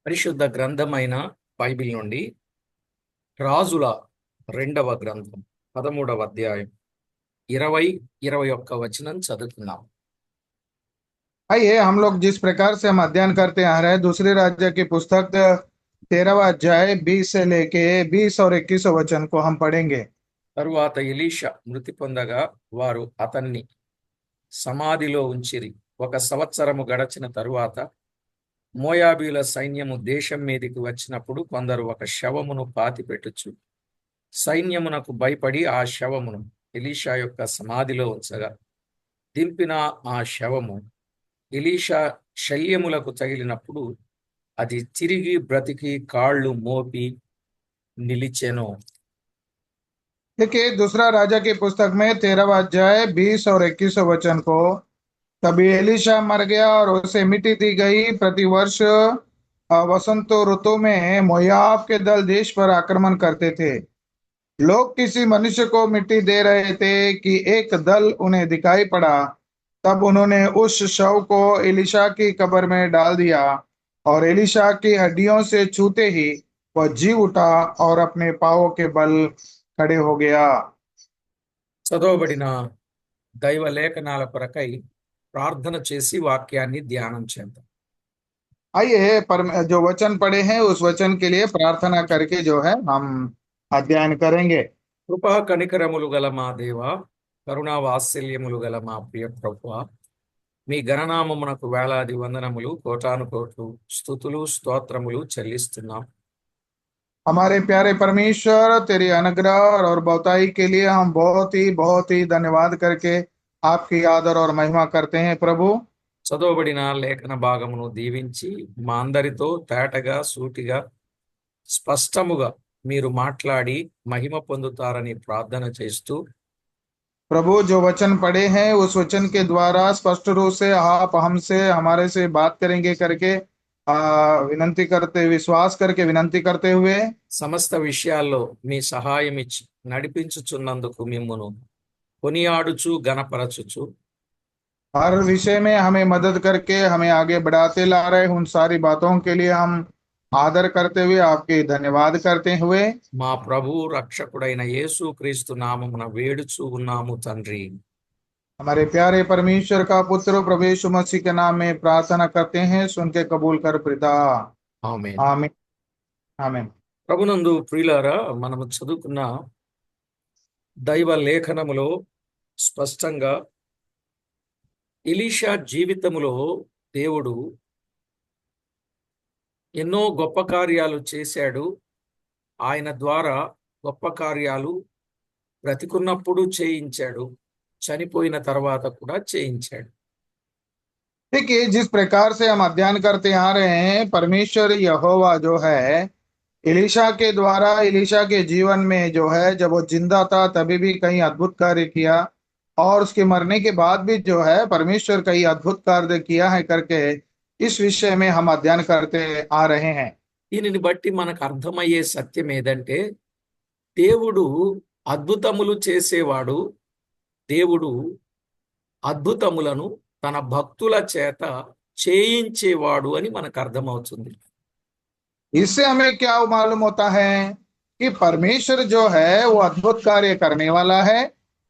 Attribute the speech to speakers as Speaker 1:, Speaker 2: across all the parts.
Speaker 1: పరిశుద్ధ గ్రంథమైన బైబిల్ నుండి రాజుల రెండవ గ్రంథం 13వ అధ్యాయం 20-21 వచనం చదువుతున్నాం.
Speaker 2: आइए हम लोग जिस प्रकार से हम अध्ययन करते आ रहे हैं दूसरे राज्य की पुस्तक 13वां अध्याय 20 से लेके 20 और 21 वचन को हम पढ़ेंगे।
Speaker 1: తరువాత ఎలీషా మృతి పొందగా వారు అతన్ని సమాధిలో ఉంచిరి. 1 సంవత్సరము గడచిన తరువాత మోయాబీల సైన్యము దేశం మీదికి వచ్చినప్పుడు కొందరు ఒక శవమును పాతిపెట్టుచు సైన్యమునకు భయపడి ఆ శవమును ఎలీషా యొక్క సమాధిలో ఉంచగా దింపిన ఆ శవము ఎలీషా శల్యములకు తగిలినప్పుడు అది తిరిగి బ్రతికి కాళ్ళు మోపి నిలిచెను.
Speaker 2: देखिए दूसरा राजा की पुस्तक में 13वां अध्याय 20 और 21 वचन को, तभी एलिशा मर गया और उसे मिट्टी दी गई। प्रतिवर्ष वसंत ऋतु में मोयाब के दल देश पर आक्रमण करते थे। लोग किसी मनुष्य को मिट्टी दे रहे थे कि एक दल उन्हें दिखाई पड़ा। तब उन्होंने उस शव को एलिशा की कब्र में डाल दिया और एलिशा की हड्डियों से छूते ही वह जी उठा और अपने पांवों के बल खड़े हो गया।
Speaker 1: చదవబడిన దైవ లేఖనాల కొరకై ప్రార్థన చేసి వాక్యాన్ని ధ్యానం చేద్దాం.
Speaker 2: आइए जो वचन पढ़े हैं उस वचन के लिए प्रार्थना करके जो है हम अध्ययन करेंगे।
Speaker 1: కృపా కనికరములు గల మా దేవ, కరుణా వాత్సల్యములు గల మా ప్రియ ప్రభువా, మీ గణనామమునకు వేలాది వందనములు, కోటాను కోట్లు స్తుతులు స్తోత్రములు చెల్లిస్తున్నాం.
Speaker 2: हमारे प्यारे परमेश्वर, तेरी अनुग्रह और बहुताई के लिए हम बहुत ही धन्यवाद करके आपकी आदर और महिमा करते हैं प्रभु।
Speaker 1: చదవబడిన లేఖన భాగమును దీవించి మా అందరితో తేటగా సూటిగా స్పష్టముగా మీరు మాట్లాడి మహిమ పొందుతారని ప్రార్థన చేస్తూ,
Speaker 2: प्रभु जो वचन पढ़े हैं उस वचन के द्वारा स्पष्ट रूप से आप हमसे हमारे से बात करेंगे करके विनंती करते विश्वास करके विनंती करते हुए
Speaker 1: సమస్త విషయాల్లో మీ సహాయం ఇచ్చి నడిపించుచున్నందుకు మిమ్మును కొనియాడుచు గణపరచుచు
Speaker 2: हर विषय में हमें मदद करके हमें आगे बढ़ाते ला रहे उन सारी बातों के लिए हम आदर करते हुए आपके धन्यवाद करते हुए
Speaker 1: మా ప్రభువు రక్షకుడైన యేసు క్రీస్తు నామమున వేడుచు ఉన్నాము తండ్రి.
Speaker 2: हमारे प्यारे परमेश्वर का पुत्र प्रभु यीशु मसीह के नाम में प्रार्थना करते हैं, सुन के कबूल कर पिता।
Speaker 1: ఆమేన్.
Speaker 2: आमीन आमीन।
Speaker 1: ప్రభునందు ప్రియులారా, మనము చదువుకున్న దైవ లేఖనములో స్పష్టంగా ఎలీషా జీవితములో దేవుడు ఎన్నో గొప్ప కార్యాలు చేశాడు. ఆయన ద్వారా గొప్ప కార్యాలు బ్రతికున్నప్పుడు చేయించాడు, చనిపోయిన తర్వాత కూడా చేయించాడు.
Speaker 2: देखिए जिस प्रकार से हम अध्ययन करते आ रहे हैं, परमेश्वर यहोवा जो है एलिशा के द्वारा एलिशा के जीवन में जो है जब वो जिंदा था तभी भी कई अद्भुत कार्य किया और उसके मरने के बाद भी जो है परमेश्वर कई अद्भुत कार्य किया है करके इस विषय में हम अध्ययन करते आ रहे हैं।
Speaker 1: దీనిని బట్టి మనకు అర్థమయ్యే సత్యం ఏదంటే, దేవుడు అద్భుతములు చేసేవాడు. దేవుడు అద్భుతములను తన భక్తుల చేత చేయించేవాడు అని మనకు అర్థమవుతుంది.
Speaker 2: इससे हमें क्या मालूम होता है कि परमेश्वर जो है वो अद्भुत कार्य करने वाला है।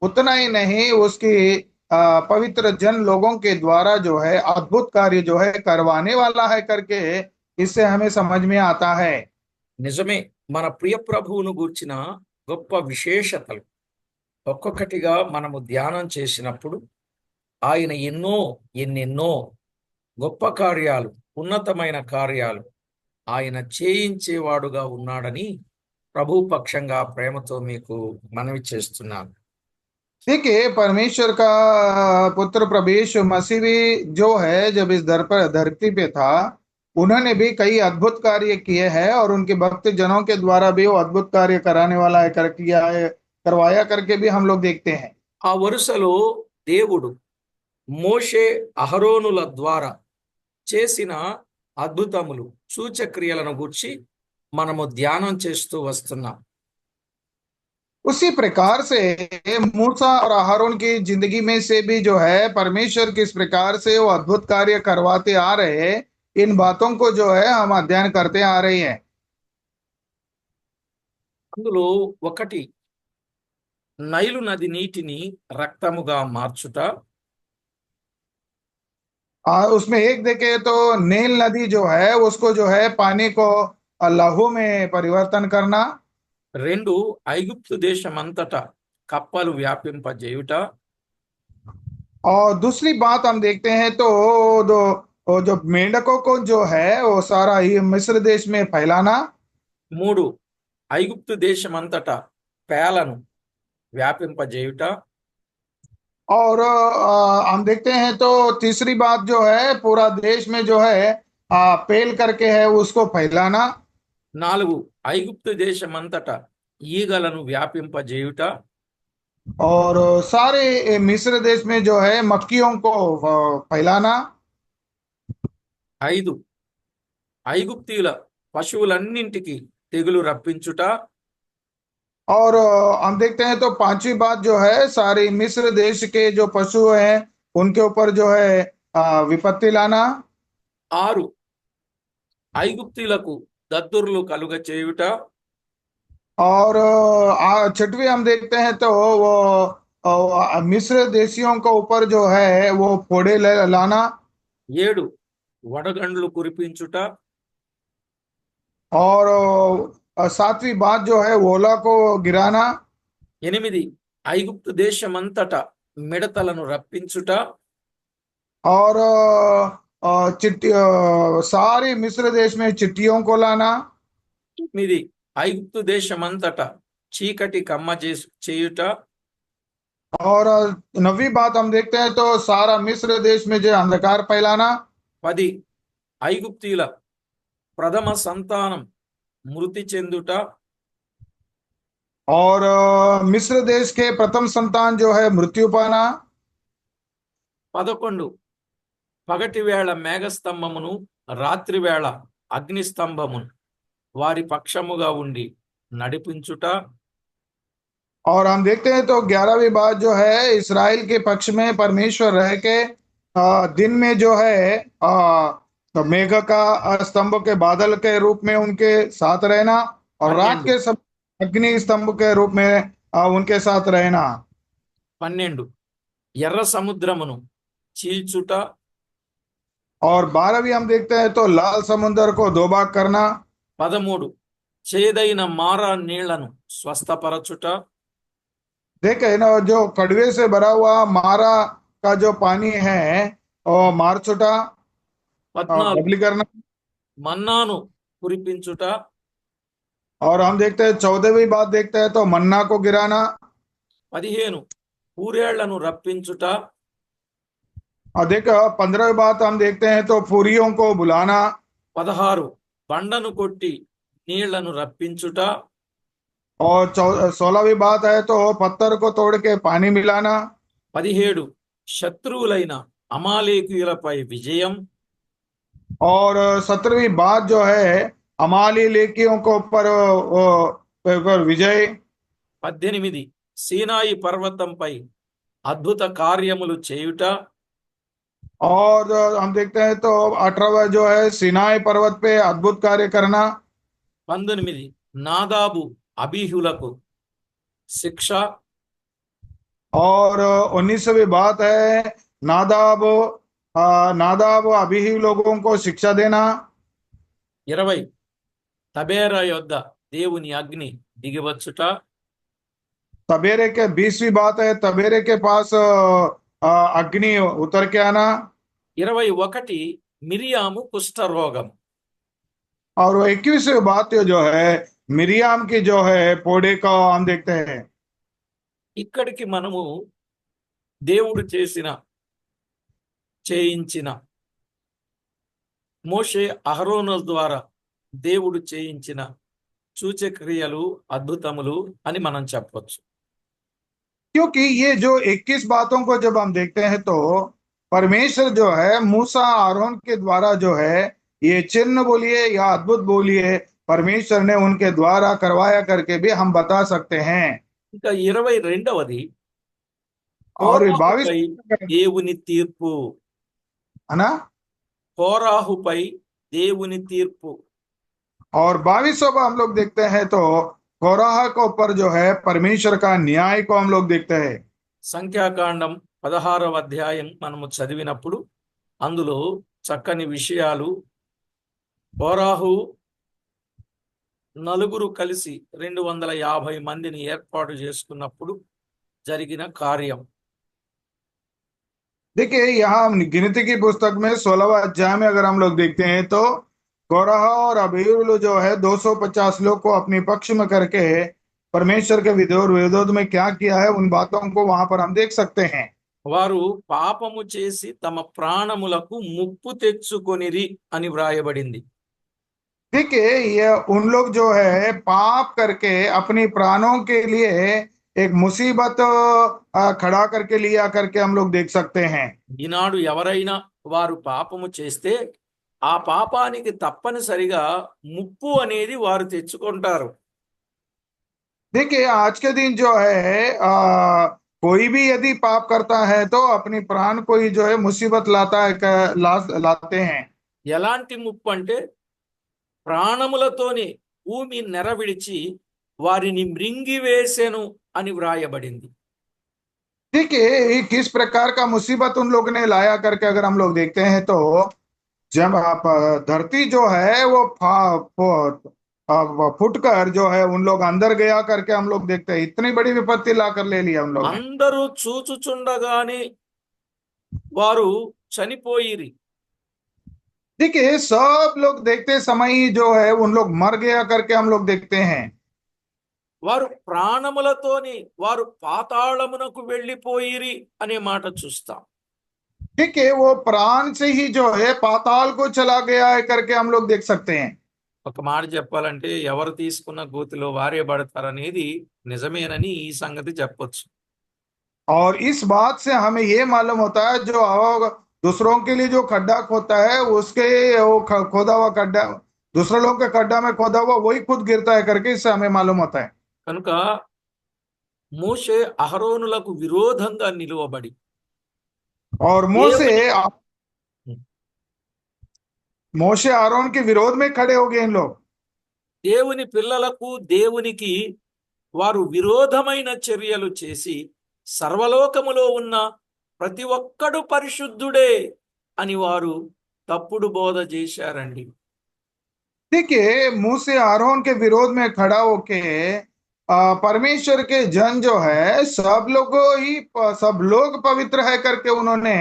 Speaker 2: उतना ही नहीं, उसकी पवित्र जन लोगों के द्वारा जो है अद्भुत कार्य जो है करवाने वाला है करके इससे हमें समझ में आता है।
Speaker 1: నిజమే, మన ప్రియ ప్రభువును గూర్చిన గొప్ప విశేషతలు ఒక్కొక్కటిగా మనము ధ్యానం చేసినప్పుడు ఆయన ఎన్నెన్నో గొప్ప కార్యాలు, ఉన్నతమైన కార్యాలు ఆయన చేయించేవాడుగా ఉన్నాడని ప్రభు పక్షంగా ప్రేమతో మీకు మనవి చేస్తున్నాను.
Speaker 2: देखिए परमेश्वर का पुत्र प्रभु यीशु मसीह भी जो है जब इस धरती पे था उन्होंने भी कई अद्भुत कार्य किए हैं और उनके भक्त जनों के द्वारा भी वो अद्भुत कार्य कराने वाला है कर किया है करवाया करके भी हम लोग देखते हैं।
Speaker 1: ఆ వరుసలో దేవుడు మోషే అహరోనుల ద్వారా చేసిన అద్భుతములు, సూచక్రియలను గూర్చి మనము ధ్యానం చేస్తూ వస్తున్నాం.
Speaker 2: उसी प्रकार से मूसा और अहारोन की जिंदगी में से भी जो है परमेश्वर किस प्रकार से वो अद्भुत कार्य करवाते आ रहे इन बातों को जो है हम अध्ययन करते आ रहे हैं।
Speaker 1: అందులో ఒకటి నైలు నది నీటిని రక్తముగా మార్చుట,
Speaker 2: उसमें एक देखे तो नील नदी जो है उसको जो है पानी को लहू में परिवर्तन करना।
Speaker 1: రెండు ఐగుప్తు దేశమంతటా కప్పలు వ్యాపింపజేయుట,
Speaker 2: और दूसरी बात हम देखते हैं तो दो वो जो मेंढकों को जो है वो सारा ही मिस्र देश में फैलाना।
Speaker 1: మూడు ఐగుప్తు దేశమంతటా పేలను వ్యాపింపజేయుట,
Speaker 2: और हम देखते हैं तो तीसरी बात जो है पूरा देश में जो है पेल करके है उसको फैलाना।
Speaker 1: నాలుగు ఐగుప్తు దేశమంతటా ఈగలను వ్యాపింపజేయుట,
Speaker 2: और सारे मिस्र देश में जो है मक्खियों को फैलाना।
Speaker 1: ఐదు ఐగుప్తీయుల పశువులన్నింటికి తెగులు రప్పించుట,
Speaker 2: और हम देखते हैं तो पांचवी बात जो है सारी मिस्र देश के जो पशु हैं उनके ऊपर जो है विपत्ति लाना।
Speaker 1: ఆరు ఐగుప్తీయులకు దద్దుర్లు కలుగ చేయుట,
Speaker 2: और छठवीं हम देखते हैं तो वो मिस्र देशियों के ऊपर जो है वो फोड़े लाना।
Speaker 1: ఏడు వడగండ్లు కురిపించుట,
Speaker 2: और सातवीं बात जो है ओला को गिराना।
Speaker 1: ఎనిమిది ఐగుప్తు దేశమంతటా మిడతలను రప్పించుట,
Speaker 2: और चिट्टी सारी मिस्र देश में चिट्टियों को लाना।
Speaker 1: తొమ్మిది ఐగుప్తు దేశమంతటా చీకటి కమ్మ చేయుట,
Speaker 2: और नवी बात हम देखते हैं तो सारा मिस्र देश में जो अंधकार फैलाना।
Speaker 1: పది ఐగుప్తీయుల ప్రథమ సంతానం మృతి చెందుట,
Speaker 2: और मिस्र देश के प्रथम संतान जो है मृत्यु पाना।
Speaker 1: 11 పగటి వేళ మేఘస్తంభమును రాత్రి వేళ అగ్నిస్తంభమును వారి పక్షముగా ఉండి నడిపించుట,
Speaker 2: और हम देखते हैं तो 11वीं बात जो है इस्राएल के पक्ष में परमेश्वर रह के दिन में जो है तो मेघ का स्तंभ के बादल के रूप में उनके साथ रहना। और रात
Speaker 1: 12
Speaker 2: के सब अग्नि स्तंभ के रूप में उनके साथ रहना।
Speaker 1: 12 ఎర్ర సముద్రమును చీల్చుట,
Speaker 2: और 12वीं हम देखते हैं तो लाल समुद्र को दो भाग करना।
Speaker 1: 13 చేదైన మారా నీళ్లను స్వస్థపరచుట,
Speaker 2: देखे ना जो कड़वे से भरा हुआ मारा का जो पानी है वो मार छुटा
Speaker 1: 14
Speaker 2: बदली करना।
Speaker 1: మన్నాను కురిపించుట,
Speaker 2: और हम देखते हैं 14वीं बात देखते हैं तो मन्ना को गिराना।
Speaker 1: 15 పూరేళ్లను రప్పించుట,
Speaker 2: और देखो 15वीं बात हम देखते हैं तो फूरियों को बुलाना।
Speaker 1: 16 బండను కొట్టి నీళ్లను రప్పించుట,
Speaker 2: और 16वीं बात है तो पत्थर को तोड़ के पानी मिलाना।
Speaker 1: 17 శత్రువులైన అమాలేకీయులపై విజయం,
Speaker 2: और 17वीं बात जो है अमाली लेकियों को ऊपर विजय।
Speaker 1: 18 సీనాయి పర్వతంపై అద్భుత కార్యములు చేయుట,
Speaker 2: और हम देखते हैं तो 18वां जो है सिनाई पर्वत पे अद्भुत कार्य करना।
Speaker 1: 19 నాదాబు అబీహులకు శిక్ష,
Speaker 2: और 19वीं बात है नादाब अभी लोगों को शिक्षा देना।
Speaker 1: 20 తబేరా యొద్ద దేవుని అగ్ని దిగివచ్చుట,
Speaker 2: तबेरे के 20वीं बात है तबेरे के पास अग्नि उतर के आना।
Speaker 1: 21 మిరియాము కుష్ఠరోగం,
Speaker 2: और 21वीं बात जो है मिरियाम की जो है पोड़े का हम देखते हैं।
Speaker 1: ఇక్కడికి మనము దేవుడు చేయించిన మోషే అహరోనుల ద్వారా దేవుడు చేయించిన సూచక్రియలు అద్భుతములు అని మనం చెప్పవచ్చు.
Speaker 2: क्योंकि ये जो 21 बातों को जब हम देखते हैं तो परमेश्वर जो है मूसा आरोन के द्वारा जो है ये चिन्ह बोलिए या अद्भुत बोलिए परमेश्वर ने उनके द्वारा करवाया करके भी हम बता सकते हैं।
Speaker 1: ఇంకా 22వ
Speaker 2: और 22
Speaker 1: కోరాహుపై దేవుని తీర్పు,
Speaker 2: है ना।
Speaker 1: కోరాహుపై దేవుని తీర్పు.
Speaker 2: और 22वां हम लोग देखते हैं तो कोरह के ऊपर जो है परमेश्वर का न्याय को हम लोग देखते हैं।
Speaker 1: సంఖ్యాకాండం 16వ అధ్యాయం మనము చదివినప్పుడు అందులో చక్కని విషయాలు, కోరాహు నలుగురు కలిసి 250 మందిని ఏర్పాటు చేసుకున్నప్పుడు జరిగిన కార్యం.
Speaker 2: देखिए यहाँ गिनती की पुस्तक में 16वां अध्याय में अगर हम लोग देखते हैं तो कोरह और अबीर जो है 250 लोग को अपने पक्ष में करके परमेश्वर के विरोध में क्या किया है उन बातों को वहां पर हम देख सकते हैं।
Speaker 1: వారు పాపము చేసి తమ ప్రాణములకు ముప్పు తెచ్చుకొనిరి అని వ్రాయబడింది.
Speaker 2: देखिए ये उन लोग जो है पाप करके अपनी प्राणों के लिए एक मुसीबत खड़ा करके लिया करके हम लोग देख सकते हैं।
Speaker 1: ఈనాడు ఎవరైనా వారు పాపము చేస్తే ఆ పాపానికి తప్పనిసరిగా ముప్పు అనేది వారు తెచ్చుకుంటారు.
Speaker 2: देखिए आज के दिन जो है कोई भी यदि पाप करता है तो अपनी प्राण को ही जो है मुसीबत लाता है लाते हैं।
Speaker 1: ఎలాంటి ముప్పు అంటే ప్రాణములతోని భూమి నెరవిడిచి వారిని మృంగివేసెను అని వ్రాయబడింది.
Speaker 2: देखिए ये किस प्रकार का मुसीबत उन लोग ने लाया करके अगर हम लोग देखते हैं तो जब आप धरती जो है वो फुटकर जो है उन लोग अंदर गया करके हम लोग देखते हैं इतनी बड़ी विपत्ति ला कर ले लिया हम लोग ने।
Speaker 1: అందరూ చూచుచుండగానే వారు చనిపోయిరి.
Speaker 2: देखिए सब लोग देखते समय ही जो है उन लोग मर गया करके हम लोग देखते हैं।
Speaker 1: వారు ప్రాణములతోని వారు పాతాళమునకు వెళ్ళిపోయిరి అనే మాట చూస్తాం.
Speaker 2: ठीक है वो प्राण से ही जो है पाताल को चला गया है करके हम लोग देख सकते हैं।
Speaker 1: ఒక మాట చెప్పాలంటే ఎవరు తీసుకున్న గోతిలో వారే పడతారనేది నిజమేనని ఈ సంగతి చెప్పొచ్చు.
Speaker 2: और इस बात से हमें ये मालूम होता है जो दूसरों के लिए जो खड्डा खोदता है उसके वो खोदा हुआ खड्डा दूसरे लोगों के खड्डा में खोदा हुआ वही खुद गिरता है करके इससे हमें मालूम होता है।
Speaker 1: కనుక మోషే అహరోనులకు విరోధంగా నిలువబడి
Speaker 2: और मोशे आरोन के विरोध में खड़े हो गए इन लोग।
Speaker 1: దేవుని పిల్లలకు దేవునికి వారు విరోధమైన చర్యలు చేసి సర్వలోకములో ఉన్న ప్రతి ఒక్కడు పరిశుద్ధుడే అని వారు తప్పుడు బోధ చేశారండి.
Speaker 2: देखिए मूसे आरोन के विरोध में खड़ा होके परमेश्वर के जन जो है सब लोग पवित्र है करके उन्होंने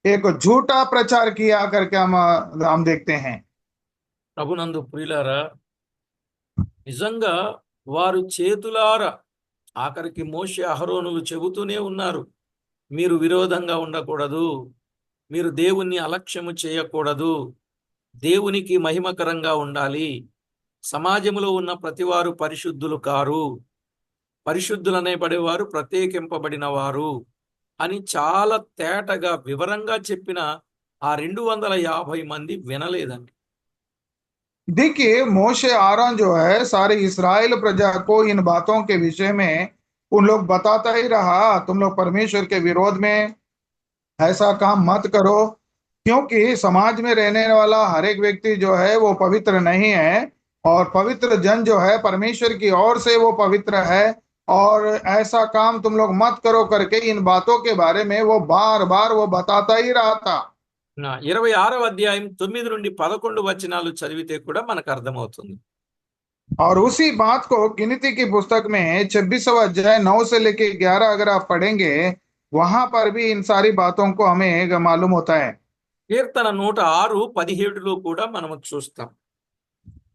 Speaker 2: एक झूठा प्रचार किया करके हम देखते हैं।
Speaker 1: ప్రభునందు ప్రియులారా, నిజంగా వారు చేతులారా ఆఖరికి మోషే అహరోనులు చెబుతూనే ఉన్నారు, మీరు విరోధంగా ఉండకూడదు, మీరు దేవుణ్ణి అలక్ష్యము చేయకూడదు, దేవునికి మహిమకరంగా ఉండాలి, సమాజంలో ఉన్న ప్రతివారు పరిశుద్ధులు కారు, పరిశుద్ధులనే పడేవారు ప్రత్యేకింపబడిన వారు అని చాలా తేటగా వివరంగా చెప్పిన ఆ 250 మంది వినలేదండి.
Speaker 2: देखिए मोशे आरोन जो है सारे इस्राएल प्रजा को इन बातों के विषय में उन लोग बताता ही रहा, तुम लोग परमेश्वर के विरोध में ऐसा काम मत करो, क्योंकि समाज में रहने वाला हर एक व्यक्ति जो है वो पवित्र नहीं है और पवित्र जन जो है परमेश्वर की ओर से वो पवित्र है और ऐसा काम तुम लोग मत करो करके इन बातों के बारे में वो बार बार वो बताता ही रहा था।
Speaker 1: 26వ అధ్యాయం 9 నుండి 11 వచనాలు చదివితే కూడా మనకు అర్థమవుతుంది.
Speaker 2: और उसी बात को गिनती की पुस्तक में 26वां अध्याय 9 से लेके 11 अगर आप पढ़ेंगे वहां पर भी इन सारी बातों को हमें मालूम होता है।
Speaker 1: కీర్తన 106:17లో కూడా మనము చూస్తాం.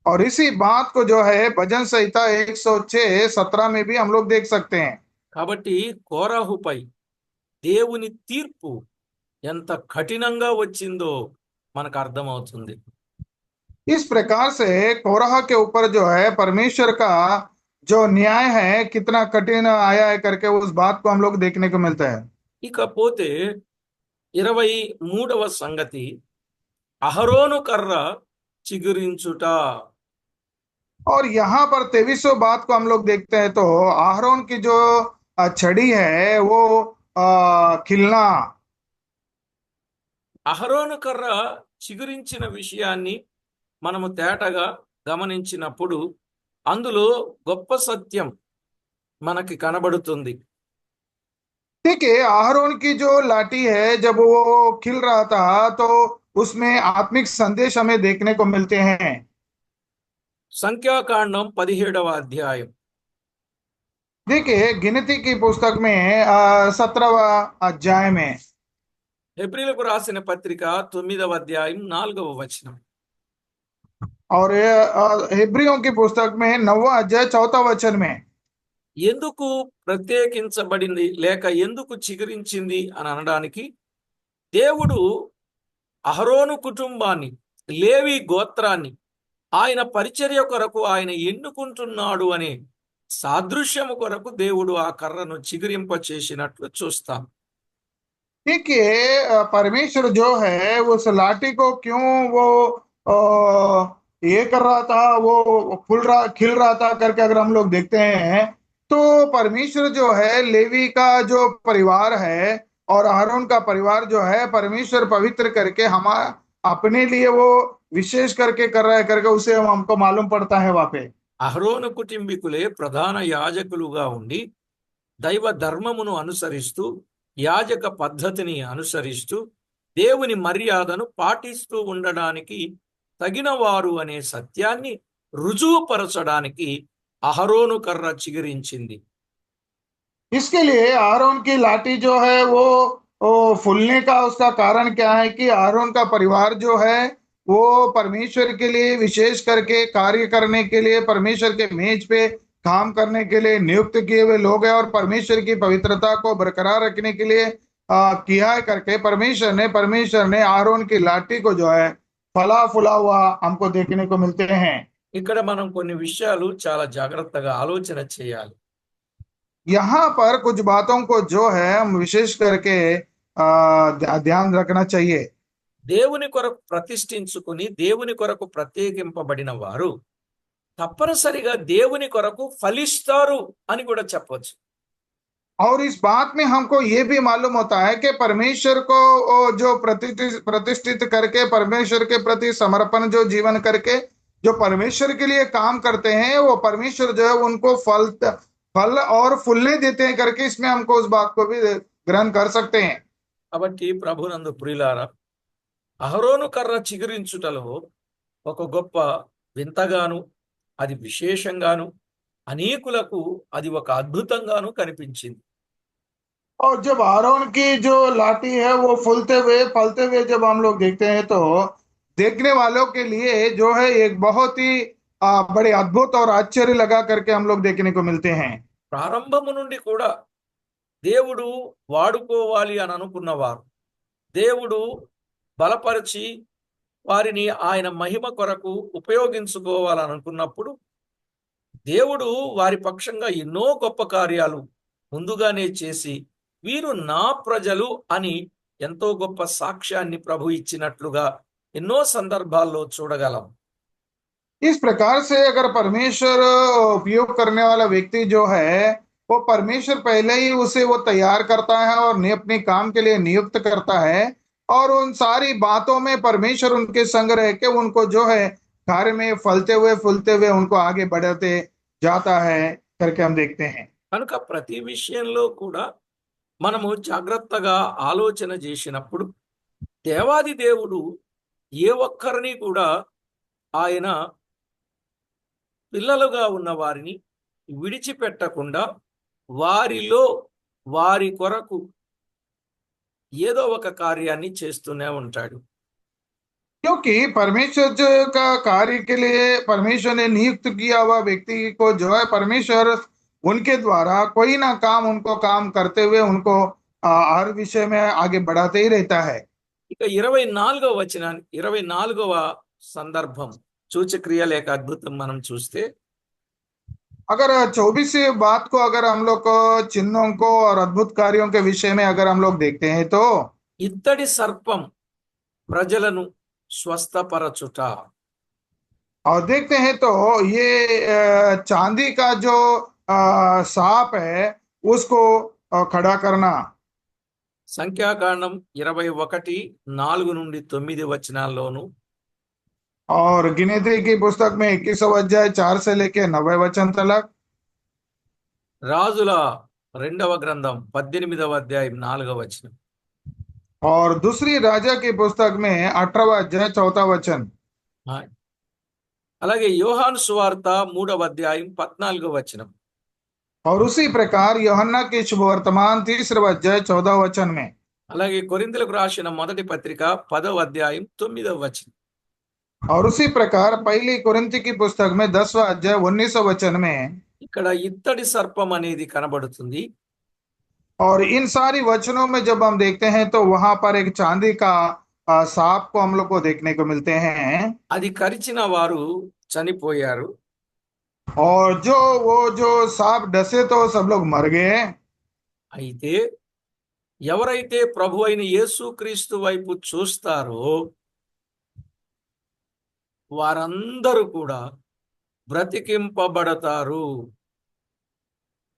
Speaker 2: और इसी बात को जो है भजन संहिता 106:17 में भी हम लोग देख सकते हैं।
Speaker 1: కాబట్టి కోరాహుపై దేవుని తీర్పు ఎంత కఠినంగా వచ్చిందో మనకు అర్థమవుతుంది.
Speaker 2: इस प्रकार से कोरह के ऊपर जो है परमेश्वर का जो न्याय है कितना कठिन आया है करके उस बात को हम लोग देखने को मिलता है।
Speaker 1: ఇకపోతే 23వ సంగతి అహరోను కర్ర చిగురించుట.
Speaker 2: और यहाँ पर 23वां बात को हम लोग देखते हैं तो आहरोन की जो छड़ी है वो खिलना।
Speaker 1: అహరోను కర్ర చిగురించిన విషయాన్ని మనము తేటగా గమనించినప్పుడు అందులో గొప్ప సత్యం మనకి కనబడుతుంది.
Speaker 2: देखिए आहारोन की जो लाठी है जब वो खिल रहा था तो उसमें आत्मिक संदेश हमें देखने को मिलते हैं।
Speaker 1: సంఖ్యాకాండం 17వ అధ్యాయం.
Speaker 2: देखिए गिनती की पुस्तक में 17वां अध्याय में
Speaker 1: హెబ్రీలకు రాసిన పత్రిక 9వ అధ్యాయం 4వ వచనం.
Speaker 2: और हिब्रियों की पुस्तक में 9वां अध्याय 4वां वचन में
Speaker 1: ఎందుకు ప్రత్యేకించబడింది లేక ఎందుకు చిగురించింది అని అనడానికి దేవుడు అహరోను కుటుంబాన్ని, లేవి గోత్రాన్ని ఆయన పరిచర్య కొరకు ఆయన ఎన్నుకుంటున్నాడు అనే సాదృశ్యము కొరకు దేవుడు ఆ కర్రను చిగురింప చేసినట్లు చూస్తాం.
Speaker 2: देखिए परमेश्वर जो है उस लाठी को क्यों वो ये कर रहा था, वो खिल रहा था करके अगर हम लोग देखते हैं तो परमेश्वर जो है लेवी का जो परिवार है और आरोन का परिवार जो है परमेश्वर पवित्र करके हम अपने लिए वो विशेष करके कर रहा है करके उसे हमको मालूम पड़ता है वहां पे।
Speaker 1: అహరోను కుటుంబీకులే ప్రధాన యాజకులుగా ఉండి దైవ ధర్మమును అనుసరిస్తూ యాజక పద్ధతిని అనుసరిస్తూ దేవుని మర్యాదను పాటిస్తూ ఉండడానికి తగినవారు అనే సత్యాన్ని రుజువుపరచడానికి అహరోను కర్ర చిగురించింది.
Speaker 2: इसके लिए आरोन की लाठी जो है वो फूलने का उसका कारण क्या है कि आरोन का परिवार जो है वो परमेश्वर के लिए विशेष करके कार्य करने के लिए परमेश्वर के मेज पे काम करने के लिए नियुक्त किए हुए लोग हैं और परमेश्वर की पवित्रता को बरकरार रखने के लिए किया है करके परमेश्वर ने आरोन की लाठी को जो है फला फुला हुआ हमको देखने को मिलते हैं।
Speaker 1: ఇక్కడ మనం కొన్ని విషయాలు చాలా జాగ్రత్తగా ఆలోచన చేయాలి.
Speaker 2: यहाँ पर कुछ बातों को जो है हम विशेष करके ध्यान रखना चाहिए।
Speaker 1: దేవుని కొరకు ప్రతిష్ఠించుకుని దేవుని కొరకు ప్రత్యేకింపబడిన వారు తప్పనిసరిగా దేవుని కొరకు ఫలిస్తారు అని కూడా చెప్పొచ్చు.
Speaker 2: और इस बात में हमको ये भी मालूम होता है कि परमेश्वर को वो जो प्रतिष्ठित करके परमेश्वर के प्रति समर्पण जो जीवन करके जो परमेश्वर के लिए काम करते हैं वो परमेश्वर जो है उनको फल और फूलने देते हैं करके इसमें हमको उस बात को भी ग्रहण कर सकते हैं।
Speaker 1: కాబట్టి ప్రభునందు ప్రియులారా, అహరోను కర్ర చిగురించుటలో ఒక గొప్ప వింతగాను, అది విశేషంగాను, అనేకులకు అది ఒక అద్భుతంగాను కనిపించింది.
Speaker 2: और जब आरोन की जो लाठी है वो फूलते हुए फलते हुए जब हम लोग देखते हैं तो देखने वालों के लिए जो है एक बहुत ही बड़े अद्भुत और आश्चर्य लगा करके हम लोग देखने को मिलते हैं।
Speaker 1: ప్రారంభము నుండి కూడా దేవుడు వాడుకోవాలి అని అనుకున్నవారు, దేవుడు బలపరిచి వారిని ఆయన మహిమ కొరకు ఉపయోగించుకోవాలని అనుకున్నప్పుడు దేవుడు వారి పక్షంగా ఎన్నో గొప్ప కార్యాలు ముందుగానే చేసి వీరు నా ప్రజలు అని ఎంతో గొప్ప సాక్ష్యాన్ని ప్రభు ఇచ్చినట్లుగా ఎన్నో సందర్భాల్లో చూడగలం.
Speaker 2: इस प्रकार से अगर परमेश्वर उपयोग करने वाला व्यक्ति जो है वो परमेश्वर पहले ही उसे वो तैयार करता है और अपने काम के लिए नियुक्त करता है और उन सारी बातों में परमेश्वर उनके संग रह के उनको जो है कार्य में फलते हुए फूलते हुए उनको आगे बढ़ाते जाता है करके हम देखते हैं।
Speaker 1: కనుక ప్రతి విషయంలో కూడా మనము జాగ్రత్తగా ఆలోచన చేసినప్పుడు దేవాది దేవుడు ఏ ఒక్కరిని కూడా ఆయన పిల్లలుగా ఉన్న వారిని విడిచిపెట్టకుండా వారిలో వారి కొరకు ఏదో ఒక కార్యాన్ని చేస్తూనే ఉంటాడు.
Speaker 2: क्योंकि परमेश्वर जो का कार्य के लिए परमेश्वर ने नियुक्त किया हुआ व्यक्ति को जो है परमेश्वर उनके द्वारा कोई ना काम उनको काम करते हुए उनको हर विषय में आगे बढ़ाते ही रहता है।
Speaker 1: ఇక 24వ వచనాన్ని 24వ సందర్భం సూచక్రియ లేక అద్భుతం మనం చూస్తే
Speaker 2: अगर 24 बात को अगर हम लोग को चिन्हों को और अद्भुत कार्यों के विषय में अगर हम लोग देखते हैं तो
Speaker 1: ఇత్తడి సర్పం ప్రజలను స్వస్థపరచుట,
Speaker 2: और देखते हैं तो ये चांदी का जो सांप है उसको खड़ा करना।
Speaker 1: సంఖ్యాకాండం 21:4 నుండి 9 వచనాల్లోను
Speaker 2: और गिनती की पुस्तक में 21వ అధ్యాయం 4 से लेके 90 वचन तक।
Speaker 1: రాజుల రెండవ గ్రంథం 18వ అధ్యాయం 4వ వచనం.
Speaker 2: और दूसरी राजा की पुस्तक में 18వ అధ్యాయం 4 वचन।
Speaker 1: ఆ, అలాగే యోహాను సువార్త 3వ అధ్యాయం 14వ వచనం.
Speaker 2: और उसी प्रकार यूहन्ना की शुभ वर्तमान 3వ అధ్యాయం 14 वचन में।
Speaker 1: అలాగే కొరింథీయులకు రాసిన మొదటి పత్రిక 10వ అధ్యాయం 9వ వచనం.
Speaker 2: और उसी प्रकार पहली कुरिन्ती की पुस्तक में 10वा अध्याय 19 वचन में।
Speaker 1: ఇక్కడ ఇత్తడి సర్పం అనేది కనబడుతుంది.
Speaker 2: और इन सारी वचनों में जब हम देखते हैं तो वहां पर एक चांदी का सांप को हम लोग को देखने को मिलते हैं।
Speaker 1: అది కరిచిన వారు చనిపోయారు.
Speaker 2: और जो सांप डसे तो सब लोग मर गए।
Speaker 1: అయితే ఎవరైతే ప్రభు అయిన యేసుక్రీస్తు వైపు చూస్తారో వారందరూ కూడా బ్రతికింపబడతారు.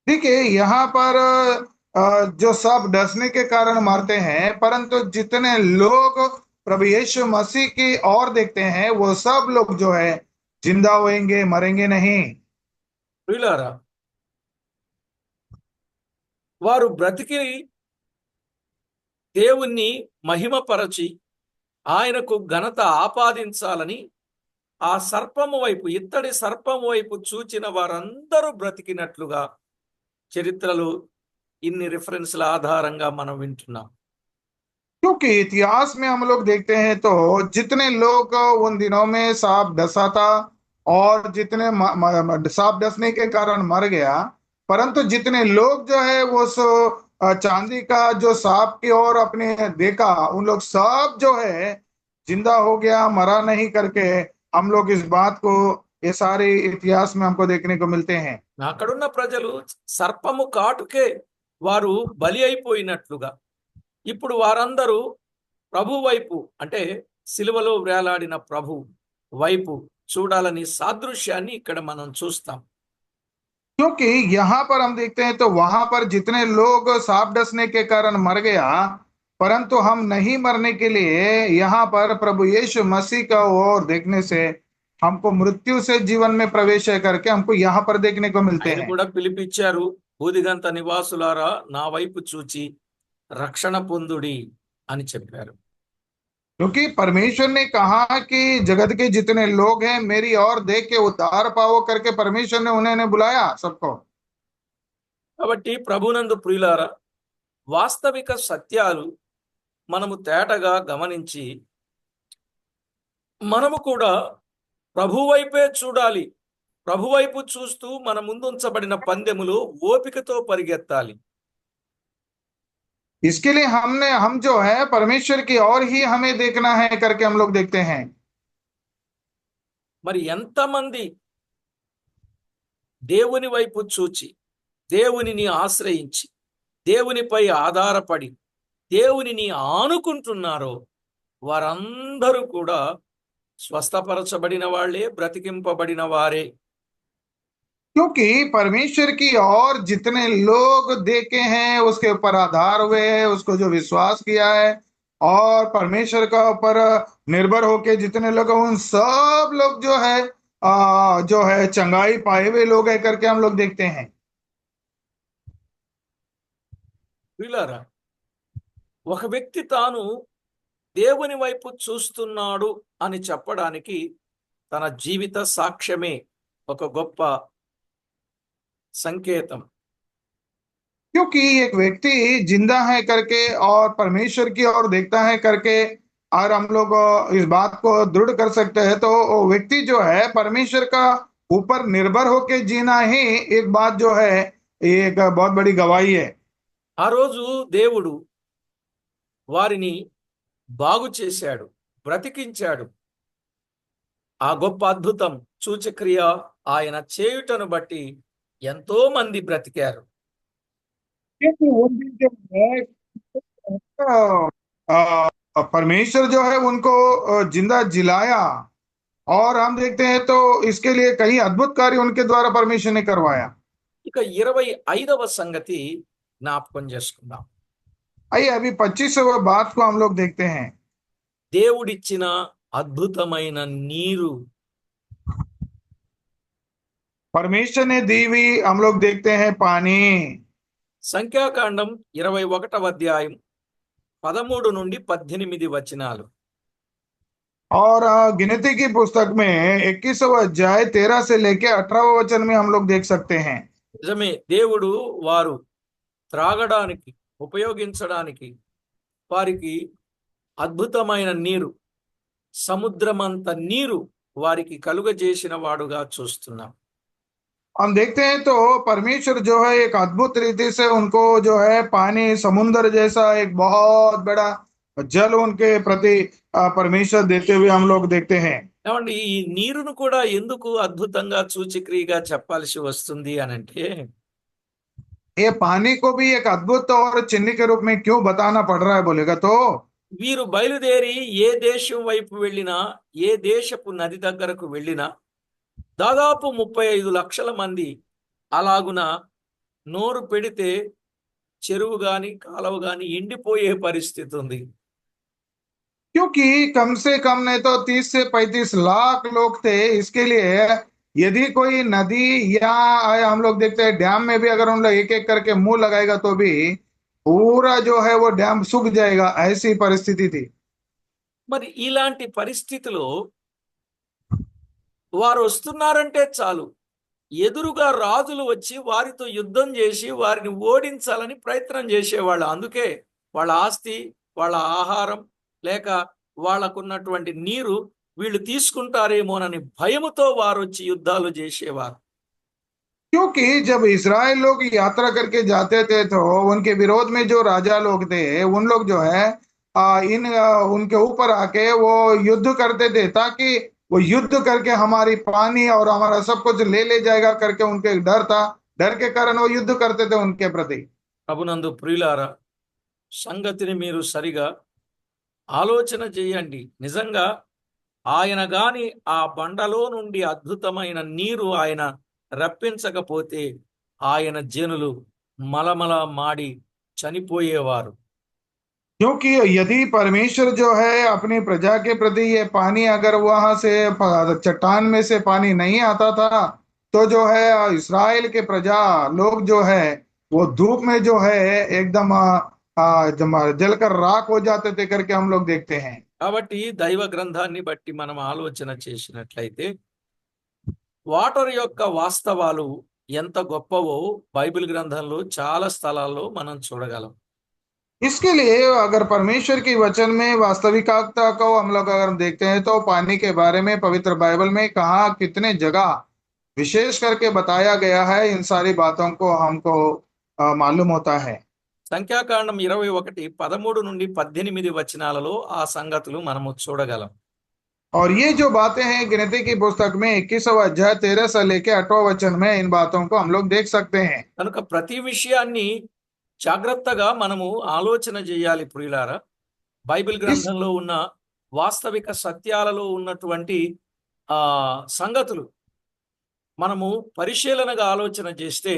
Speaker 2: देखिए यहाँ पर जो सांप डसने के कारण मरते हैं, परंतु जितने लोग प्रभु यीशु मसीह की ओर देखते हैं वो सब लोग जो है जिंदा होंगे, मरेंगे नहीं।
Speaker 1: ప్రియులారా, వారు బ్రతికి దేవుణ్ణి మహిమపరచి ఆయనకు ఘనత ఆపాదించాలని ఆ సర్పము వైపు, ఇత్తడి సర్పము వైపు చూచిన వారందరూ బ్రతికినట్లుగా చరిత్రలో ఇన్ని రిఫరెన్స్ల ఆధారంగా మనం వింటున్నాం.
Speaker 2: क्योंकि इतिहास में हम लोग देखते हैं तो जितने लोग उन दिनों में सांप डसा था और जितने सांप डसने के कारण मर गया, परंतु जितने लोग जो है वो चांदी का जो सांप की ओर अपने देखा, उन लोग सब जो है जिंदा हो गया, मरा नहीं करके हम लोग इस बात को ये सारे इतिहास में हमको देखने को मिलते हैं।
Speaker 1: అక్కడున్న ప్రజలు సర్పము కాటుకే వారు బలి అయిపోయినట్లుగా ఇప్పుడు వారందరూ ప్రభు వైపు, అంటే సిలువలో వేలాడిన ప్రభు వైపు చూడాలని సాదృశ్యాన్ని ఇక్కడ మనం చూస్తాం.
Speaker 2: क्योंकि यहाँ पर हम देखते हैं तो वहां पर जितने लोग सांप डसने के कारण मर गया, परंतु हम नहीं मरने के लिए यहाँ पर प्रभु यीशु मसीह का ओर देखने से हमको मृत्यु से जीवन में प्रवेश करके हमको यहाँ पर देखने को मिलते
Speaker 1: ఆయన
Speaker 2: हैं।
Speaker 1: కూడా పిలిపించారు, భూదిగంత నివాసులారా నా వైపు చూచి రక్షణ పొందుడి అని చెప్పారు.
Speaker 2: क्योंकि परमेश्वर ने कहा कि जगत के जितने लोग हैं मेरी ओर देख के उद्धार पाओ करके परमेश्वर ने उन्हें बुलाया सबको।
Speaker 1: కాబట్టి ప్రభునందు ప్రియులారా, వాస్తవిక సత్యాలు మనము తేటగా గమనించి మనము కూడా ప్రభు వైపే చూడాలి. ప్రభు వైపు చూస్తూ మన ముందుంచబడిన పందెములో ఓపికతో పరిగెత్తాలి.
Speaker 2: इसके लिए हम जो है परमेश्वर की ओर ही हमें देखना है करके हम लोग देखते हैं।
Speaker 1: మరి ఎంతమంది దేవుని వైపు చూచి దేవునిని ఆశ్రయించి దేవునిపై ఆధారపడి దేవునిని ఆనుకుంటున్నారో వారందరూ కూడా స్వస్థపరచబడిన వాళ్ళే, బ్రతికింపబడిన వారే.
Speaker 2: क्योंकि परमेश्वर की ओर जितने लोग देखे हैं उसके ऊपर आधार हुए हैं, उसको जो विश्वास किया है और परमेश्वर का ऊपर निर्भर होके जितने लोग हैं, उन सब लोग जो है चंगाई पाए हुए लोग है करके हम लोग देखते हैं।
Speaker 1: వీళ్ళారా, ఒక వ్యక్తి తాను దేవుని వైపు చూస్తున్నాడు అని చెప్పడానికి తన జీవిత సాక్ష్యమే ఒక గొప్ప సంకేతం.
Speaker 2: क्योंकि एक व्यक्ति जिंदा है करके और परमेश्वर की ओर देखता है करके और हम लोग इस बात को दृढ़ कर सकते हैं, तो वो व्यक्ति जो है परमेश्वर का ऊपर निर्भर होके जीना ही एक बात जो है एक बहुत बड़ी गवाही है।
Speaker 1: ఆ రోజు దేవుడు వారిని బాగు చేశాడు, బ్రతికించాడు. ఆ గొప్ప అద్భుతం సూచక్రియ ఆయన చేయుటను బట్టి ఎంతో మంది బ్రతికారు.
Speaker 2: क्योंकि वो दिन जो है परमेश्वर जो है उनको जिंदा जिलाया और हम देखते हैं तो इसके लिए कई अद्भुत कार्य उनके द्वारा परमेश्वर ने करवाया।
Speaker 1: ఇక 25వ సంగతి జ్ఞాపకం చేసుకుందాం.
Speaker 2: आइए अभी 25वीं बात को हम लोग देखते हैं।
Speaker 1: దేవుడిచ్చిన అద్భుతమైన నీరు.
Speaker 2: परमेश्वर ने दी हुई हम लोग देखते हैं पानी।
Speaker 1: సంఖ్యాకాండం 21వ అధ్యాయం 13 నుండి 18 వచనాలు.
Speaker 2: और गिनती की पुस्तक में 21वां अध्याय 13 से लेके 18वां वचन में हम लोग देख सकते हैं।
Speaker 1: నిజమే, దేవుడు వారు త్రాగడానికి ఉపయోగించడానికి వారికి అద్భుతమైన నీరు, సముద్రమంత నీరు వారికి కలుగజేసిన వాడుగా చూస్తున్నాం.
Speaker 2: हम देखते हैं तो परमेश्वर जो है एक अद्भुत रीति से उनको जो है पानी समुन्द्र जैसा एक बहुत बड़ा जल उनके प्रति परमेश्वर देते हुए हम लोग देखते हैं।
Speaker 1: ఏమండి, ఈ నీరును కూడా ఎందుకు అద్భుతంగా సూచక్రియగా చెప్పాల్సి వస్తుంది అనంటే,
Speaker 2: ये पानी को भी एक अद्भुत और चिन्ह के रूप में क्यों बताना पड़ रहा है बोलेगा तो
Speaker 1: వీరు బయలుదేరి ఏ దేశం వైపు వెళ్ళినా, ఏ దేశపు నది దగ్గరకు వెళ్ళినా దాదాపు 35 లక్షల మంది అలాగున నోరు పెడితే చెరువు గాని కాలువ గాని ఎండిపోయే పరిస్థితి ఉంది.
Speaker 2: क्योंकि कम से कम नहीं तो 30 से 35 लाख लोग थे। इसके लिए यदि कोई नदी या हम लोग देखते हैं डैम में भी अगर हम लोग एक एक करके मुंह लगाएगा तो भी पूरा जो है वो डैम सूख जाएगा, ऐसी परिस्थिति थी।
Speaker 1: మరి ఇలాంటి పరిస్థితిలో వారు వస్తున్నారంటే చాలు, ఎదురుగా రాజులు వచ్చి వారితో యుద్ధం చేసి వారిని ఓడించాలని ప్రయత్నం చేసేవాళ్ళు. అందుకే వాళ్ళ ఆస్తి, వాళ్ళ ఆహారం లేక వాళ్ళకున్నటువంటి నీరు వీళ్ళు తీసుకుంటారేమోనని భయముతో వారు వచ్చి యుద్ధాలు చేసేవారు.
Speaker 2: क्योंकि जब इजराइल लोग यात्रा करके जाते थे तो उनके विरोध में जो राजा लोग थे उन लोग जो है उनके ऊपर आके वो युद्ध करते थे, ताकि वो युद्ध करके हमारी पानी और हमारा सब कुछ ले जाएगा करके उनके डर था। डर के कारण वो युद्ध करते थे उनके प्रति।
Speaker 1: ప్రభునందు ప్రియులారా, సంగతిని మీరు సరిగా ఆలోచన చేయండి. నిజంగా ఆయన గాని ఆ బండలో నుండి అద్భుతమైన నీరు ఆయన రప్పించకపోతే ఆయన జనులు మలమల మాడి చనిపోయేవారు.
Speaker 2: क्योंकि यदि परमेश्वर जो है अपनी प्रजा के प्रति ये पानी अगर वहां से चट्टान में से पानी नहीं आता था तो जो है इस्राएल के प्रजा लोग जो है वो धूप में जो है एकदम जलकर राख हो जाते थे करके हम लोग देखते हैं।
Speaker 1: కాబట్టి దైవ గ్రంథాన్ని బట్టి మనం ఆలోచన చేసినట్లయితే వాటర్ యొక్క వాస్తవాలు ఎంత గొప్పవో బైబిల్ గ్రంథంలో చాలా స్థలాల్లో మనం చూడగలం.
Speaker 2: इसके लिए अगर परमेश्वर की वचन में वास्तविकता को हम लोग अगर देखते हैं तो पानी के बारे में पवित्र बाइबल में कहाँ कितने जगह विशेष करके बताया गया है, इन सारी बातों को हमको मालूम होता है।
Speaker 1: సంఖ్యాకాండం 21 13 నుండి 18 వచనాలలో ఆ సంగతులు మనము చూడగలం.
Speaker 2: और ये जो बातें हैं गिनती की पुस्तक में 21वां अध्याय 13 से लेके 8वां वचन में इन बातों को हम लोग देख सकते हैं।
Speaker 1: కనుక ప్రతి విషయాన్ని జాగ్రత్తగా మనము ఆలోచన చేయాలి ప్రియులారా. బైబిల్ గ్రంథంలో ఉన్న వాస్తవిక సత్యాలలో ఉన్నటువంటి సంగతులు మనము పరిశీలనగా ఆలోచన చేస్తే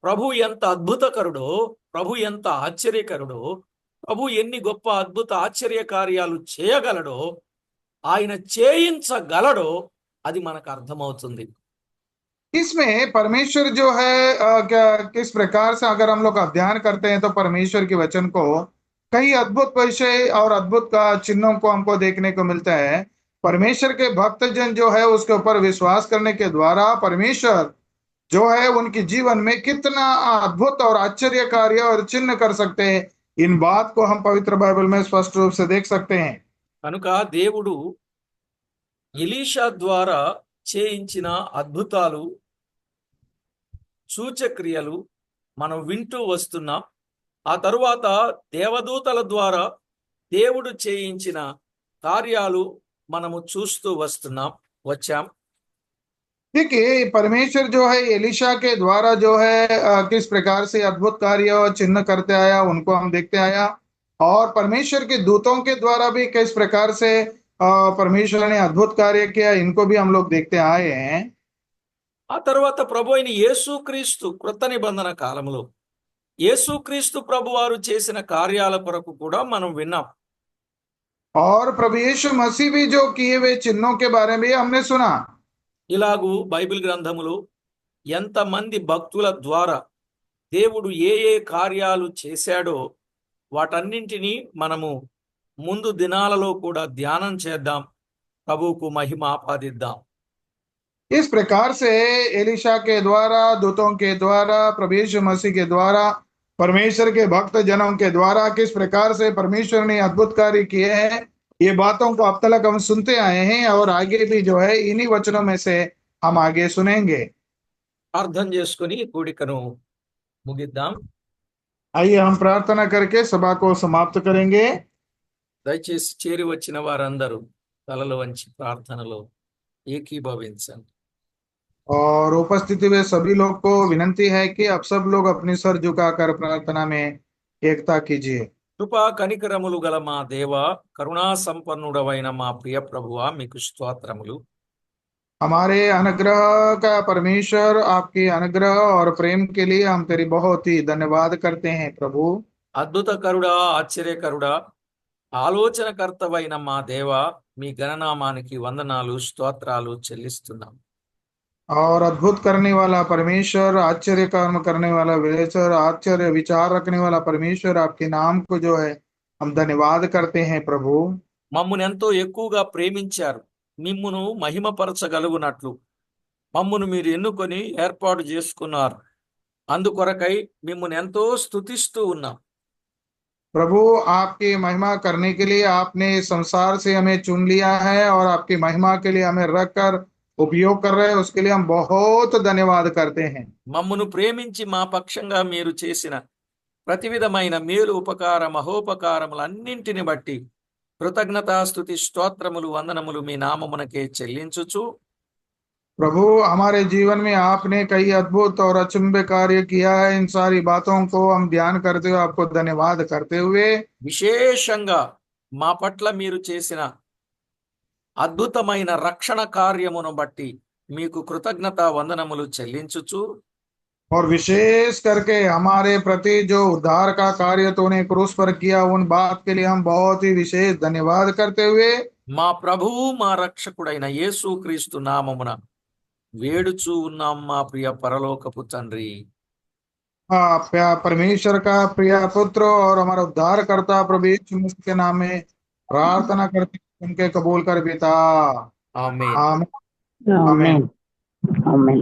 Speaker 1: ప్రభు ఎంత అద్భుతకరుడో, ప్రభు ఎంత ఆశ్చర్యకరుడో, ప్రభు ఎన్ని గొప్ప అద్భుత ఆశ్చర్య కార్యాలు చేయగలడో, ఆయన చేయించగలడో అది మనకు అర్థమవుతుంది.
Speaker 2: इसमें परमेश्वर जो है क्या किस प्रकार से अगर हम लोग अध्ययन करते हैं तो परमेश्वर के वचन को कई अद्भुत विषय और अद्भुत का चिन्हों को हमको देखने को मिलता है। परमेश्वर के भक्तजन जो है उसके ऊपर विश्वास करने के द्वारा परमेश्वर जो है उनके जीवन में कितना अद्भुत और आश्चर्य कार्य और चिन्ह कर सकते हैं, इन बात को हम पवित्र बाइबल में स्पष्ट रूप से देख सकते हैं।
Speaker 1: కనుక దేవుడు ఎలీషా ద్వారా చేయించిన అద్భుతాలు, సూచక్రియలు మనం వింటూ వస్తున్నాం. ఆ తరువాత దేవదూతల ద్వారా దేవుడు చేయించిన కార్యాలు మనము చూస్తూ వచ్చాం.
Speaker 2: देखिए परमेश्वर जो है एलिशा के द्वारा जो है किस प्रकार से अद्भुत कार्य और चिन्ह करते आया उनको हम देखते आया, और परमेश्वर के दूतों के द्वारा भी किस प्रकार से परमेश्वर ने अद्भुत कार्य किया, इनको भी हम लोग देखते आए हैं।
Speaker 1: ఆ తర్వాత ప్రభు అయిన యేసుక్రీస్తు క్రొత్త నిబంధన కాలంలో యేసుక్రీస్తు ప్రభు వారు చేసిన కార్యాల కొరకు కూడా మనం విన్నాం.
Speaker 2: और प्रभु यीशु मसीह भी जो किए हुए चिन्हों के बारे में हमने सुना।
Speaker 1: ఇలాగూ బైబిల్ గ్రంథములో ఎంతమంది భక్తుల ద్వారా దేవుడు ఏ ఏ కార్యాలు చేశాడో వాటన్నింటినీ మనము ముందు దినాలలో కూడా ధ్యానం చేద్దాం, ప్రభువుకు మహిమ ఆపాదిద్దాం.
Speaker 2: इस प्रकार से एलिशा के द्वारा, दूतों के द्वारा, प्रभु यीशु मसीह के द्वारा, परमेश्वर के भक्त जनों के द्वारा किस प्रकार से परमेश्वर ने अद्भुत कार्य किए हैं, ये बातों को अब तक हम सुनते आए हैं और आगे भी जो है इन्हीं वचनों में से हम आगे सुनेंगे।
Speaker 1: ప్రార్థన చేసుకుని కూడికను ముగిద్దాం.
Speaker 2: आइए हम प्रार्थना करके सभा को समाप्त करेंगे।
Speaker 1: దయచేసి చేరి వచ్చిన వారందరూ తలలు వంచి ప్రార్థనలో ఏకీభవించండి.
Speaker 2: और उपस्थिति में सभी लोग को विनंती है कि आप सब लोग अपनी सर झुकाकर प्रार्थना में एकता कीजिए।
Speaker 1: కృపా కనికరములు గల మా దేవ, కరుణా సంపన్నుడవైన మా ప్రియ ప్రభువా, మీకు స్తోత్రములు.
Speaker 2: हमारे अनुग्रह का परमेश्वर, आपके अनुग्रह और प्रेम के लिए हम तेरी बहुत ही धन्यवाद करते हैं प्रभु।
Speaker 1: అద్భుతకరుడా, ఆశ్చర్యకరుడా, ఆలోచనకర్తవైన మా దేవ, మీ గణనామానికి వందనాలు, స్తోత్రాలు చెల్లిస్తున్నాం.
Speaker 2: और अद्भुत करने वाला परमेश्वर, आश्चर्य कर्म करने वाला विवेचर, आश्चर्य विचार रखने वाला परमेश्वर, आपके नाम को जो है हम धन्यवाद करते हैं प्रभु।
Speaker 1: మమ్మును ఎంతో ఎక్కువగా ప్రేమించారు, మిమ్మును మహిమపరచగలుగునట్లు మమ్మును మీరు ఎన్నుకొని ఏర్పాటు చేసుకున్నారు. అందుకొరకై మిమ్మును ఎంతో స్తుతిస్తూ ఉన్నాం.
Speaker 2: प्रभु, आपकी महिमा करने के लिए आपने संसार से हमें चुन लिया है और आपकी महिमा के लिए हमें रख कर उपयोग कर रहे हैं, उसके लिए हम बहुत धन्यवाद करते हैं।
Speaker 1: మమ్మును ప్రేమించి మా పక్షంగా మీరు చేసిన ప్రతి విధమైన మేలు, ఉపకార, మహోపకారములన్నింటిని బట్టి కృతజ్ఞతాస్తుతి, స్తోత్రములు, వందనములు మీ నామమునకే చెల్లించుచు,
Speaker 2: प्रभु, हमारे जीवन में आपने कई अद्भुत और अचंभे कार्य किया है, इन सारी बातों को हम ध्यान करते हुए आपको धन्यवाद करते हुए
Speaker 1: విశేషంగా మా పట్ల మీరు చేసిన అద్భుతమైన రక్షణ కార్యమును బట్టి మీకు కృతజ్ఞత వందనములు చెల్లించుచు,
Speaker 2: और विशेष करके हमारे प्रति जो उद्धार का कार्य तूने क्रूस पर किया, उन बात के लिए हम बहुत ही विशेष धन्यवाद करते हुए
Speaker 1: మా ప్రభువు మా రక్షకుడైన యేసుక్రీస్తు నామమున వేడుచూ ఉన్నాం మా ప్రియ పరలోకపు తండ్రి.
Speaker 2: परमेश्वर का प्रिय पुत्र और हमारा उद्धार करता प्रभु यीशु मसीह के नाम में प्रार्थना करते हैं, उनके कबूल कर पिता।
Speaker 1: ఆమేన్.
Speaker 2: आमीन।
Speaker 3: Amen. Amen.